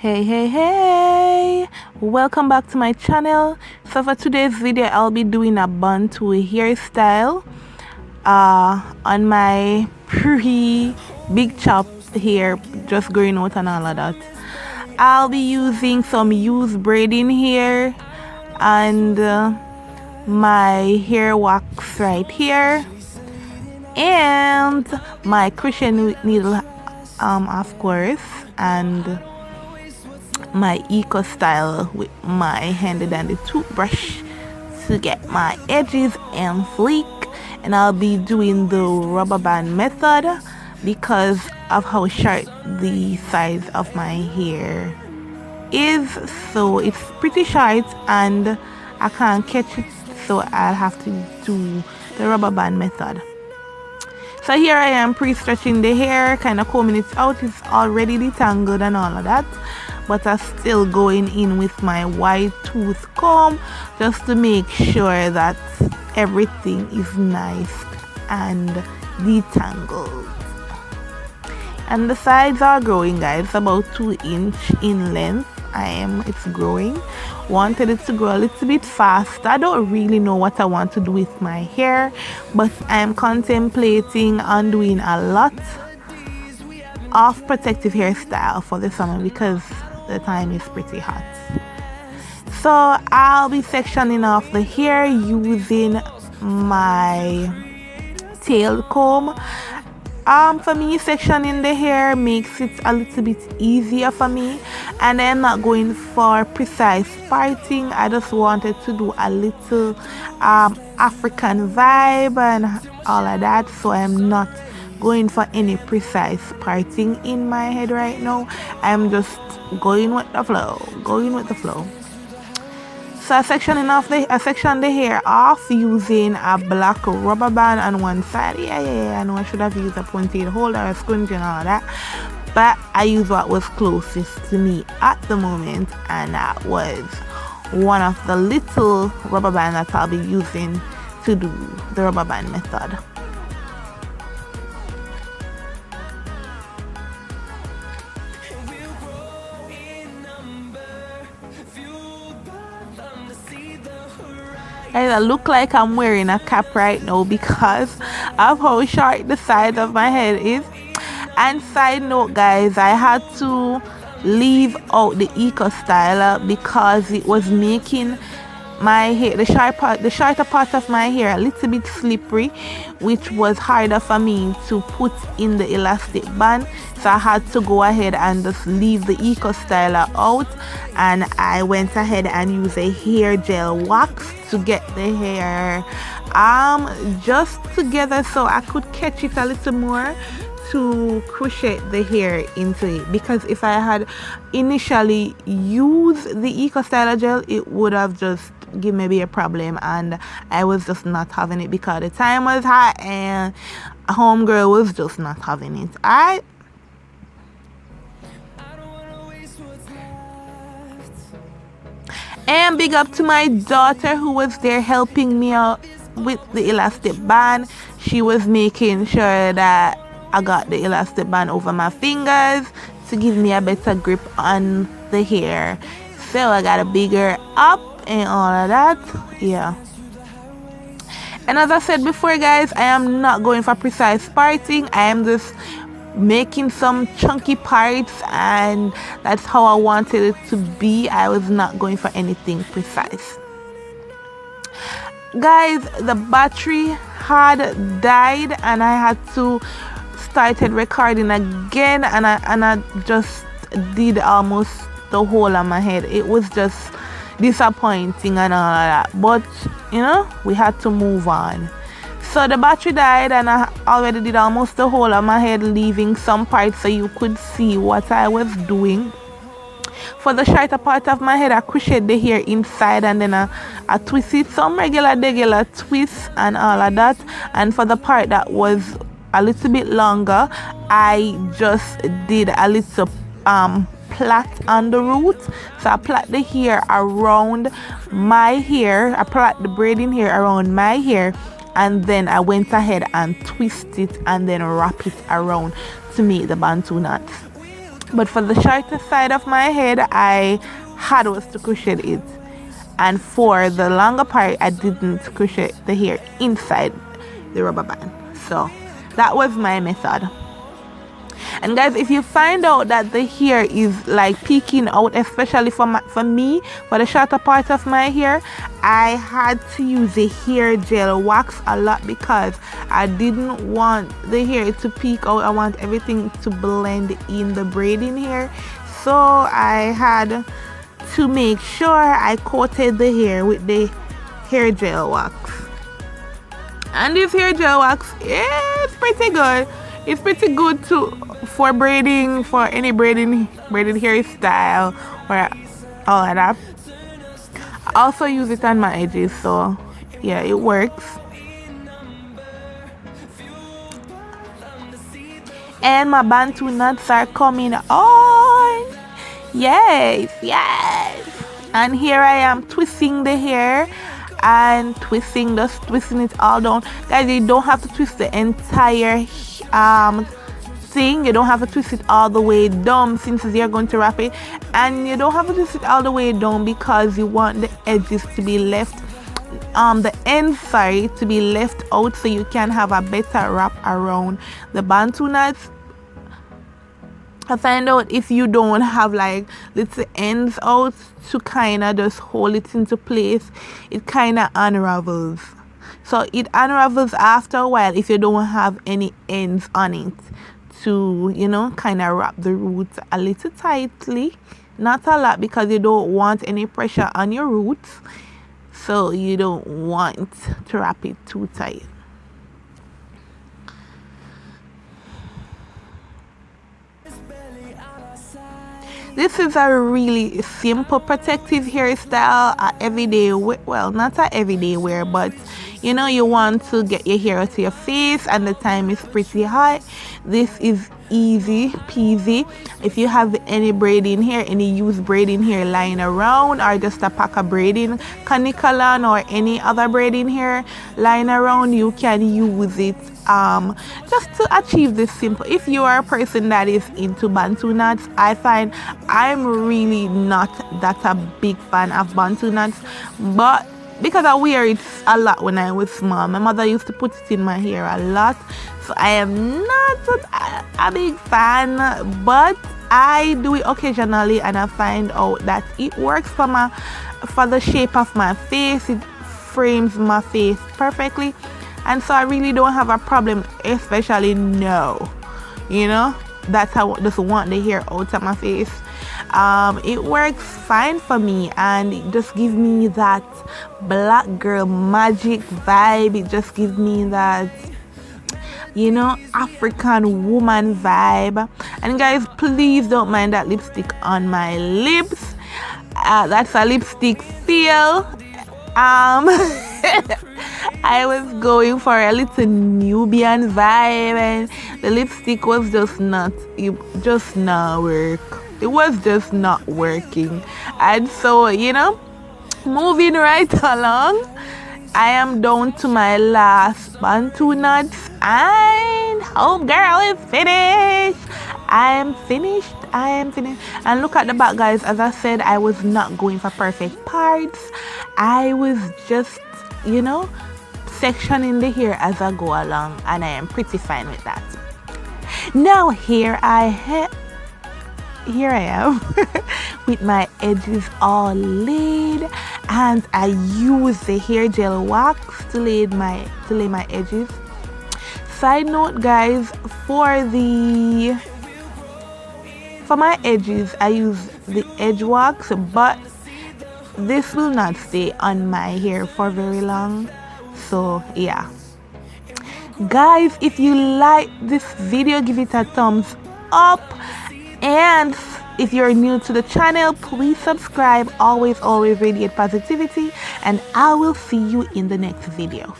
Hey, welcome back to my channel. So for today's video I'll be doing a bantu hairstyle on my pretty big chop hair just growing out and all of that. I'll be using some used braiding here and my hair wax right here and my crochet needle of course, and my eco style with my handy dandy toothbrush to get my edges and sleek. And I'll be doing the rubber band method because of how short the size of my hair is, so it's pretty short and I can't catch it, so I'll have to do the rubber band method. So here I am pre-stretching the hair, kind of combing it out. It's already detangled and all of that, but I'm still going in with my wide tooth comb just to make sure that everything is nice and detangled. And the sides are growing, guys, about 2 inches in length. It's growing. Wanted it to grow a little bit fast. I don't really know what I want to do with my hair, but I'm contemplating on doing a lot of protective hairstyle for the summer because the time is pretty hot. So I'll be sectioning off the hair using my tail comb. For me, sectioning the hair makes it a little bit easier for me, and I'm not going for precise parting. I just wanted to do a little African vibe and all of that, so I'm not going for any precise parting in my head right now. I'm just going with the flow. So I section the hair off using a black rubber band on one side. I know I should have used a ponytail holder, a scrunchie and all that, but I used what was closest to me at the moment, and that was one of the little rubber bands that I'll be using to do the rubber band method. I look like I'm wearing a cap right now because of how short the side of my head is. And side note, guys, I had to leave out the eco styler because it was making my hair, the shorter part of my hair, a little bit slippery, which was harder for me to put in the elastic band. So I had to go ahead and just leave the eco styler out, and I went ahead and used a hair gel wax to get the hair just together so I could catch it a little more to crochet the hair into it. Because if I had initially used the eco styler gel, it would have just give maybe a problem, and I was just not having it because the time was hot and homegirl was just not having it. And big up to my daughter who was there helping me out with the elastic band. She was making sure that I got the elastic band over my fingers to give me a better grip on the hair. So I got a bigger up and all of that, yeah. And as I said before, guys, I am not going for precise parting. I am just making some chunky parts, and that's how I wanted it to be. I was not going for anything precise. Guys, the battery had died and I had to started recording again, and I just did almost the whole of my head. It was just disappointing and all of that, but you know, we had to move on. So the battery died and I already did almost the whole of my head, leaving some parts so you could see what I was doing. For the shorter part of my head, I crocheted the hair inside, and then I twisted some regular twists and all of that. And for the part that was a little bit longer, I just did a little plait on the root. So I plait the hair around my hair, I plait the braiding hair around my hair, and then I went ahead and twist it and then wrap it around to make the bantu knots. but for the shorter side of my head I had was to crochet it, and for the longer part I didn't crochet the hair inside the rubber band. So that was my method. And guys, if you find out that the hair is like peeking out, especially for me, for the shorter part of my hair, I had to use the hair gel wax a lot because I didn't want the hair to peek out. I want everything to blend in the braiding hair, so I had to make sure I coated the hair with the hair gel wax. And this hair gel wax is pretty good. It's pretty good for braiding, for any braided hairstyle or all of that. I also use it on my edges, so yeah, it works. And my bantu knots are coming on. Yes. And here I am twisting the hair and twisting it all down. Guys, you don't have to twist the entire thing. You don't have to twist it all the way down since you're going to wrap it, and you don't have to twist it all the way down because you want the edges to be left, the inside to be left out, so you can have a better wrap around the bantu knots. I find out if you don't have like little ends out to kind of just hold it into place, it kind of unravels. So it unravels after a while if you don't have any ends on it to, you know, kind of wrap the roots a little tightly. Not a lot, because you don't want any pressure on your roots, so you don't want to wrap it too tight. This is a really simple protective hairstyle, everyday wear. Well, not a everyday wear, but you know, you want to get your hair out of your face and the time is pretty hot. This is easy peasy. If you have any braiding hair, any used braiding hair lying around, or just a pack of braiding canicalan or any other braiding hair lying around, you can use it just to achieve this simple. If you are a person that is into bantu knots, I find I'm really not that a big fan of bantu knots, but because I wear it a lot when I was small, my mother used to put it in my hair a lot, so I am not a big fan, but I do it occasionally, and I find out that it works for the shape of my face. It frames my face perfectly, and so I really don't have a problem, especially now, you know, that I just want the hair out of my face. It works fine for me, and it just gives me that black girl magic vibe. It just gives me that, you know, African woman vibe. And guys, please don't mind that lipstick on my lips. That's a lipstick feel. I was going for a little Nubian vibe, and the lipstick was just not work. It was just not working. And so, you know, moving right along, I am down to my last bantu knots, and home girl is finished. I am finished. And look at the back, guys. As I said, I was not going for perfect parts. I was just, you know, sectioning the hair as I go along, and I am pretty fine with that. Now here I am with my edges all laid, and I use the hair gel wax to lay my edges. Side note, guys, for my edges I use the edge wax, but this will not stay on my hair for very long. So yeah, guys, if you like this video, give it a thumbs up, and if you're new to the channel, please subscribe. Always radiate positivity, and I will see you in the next video.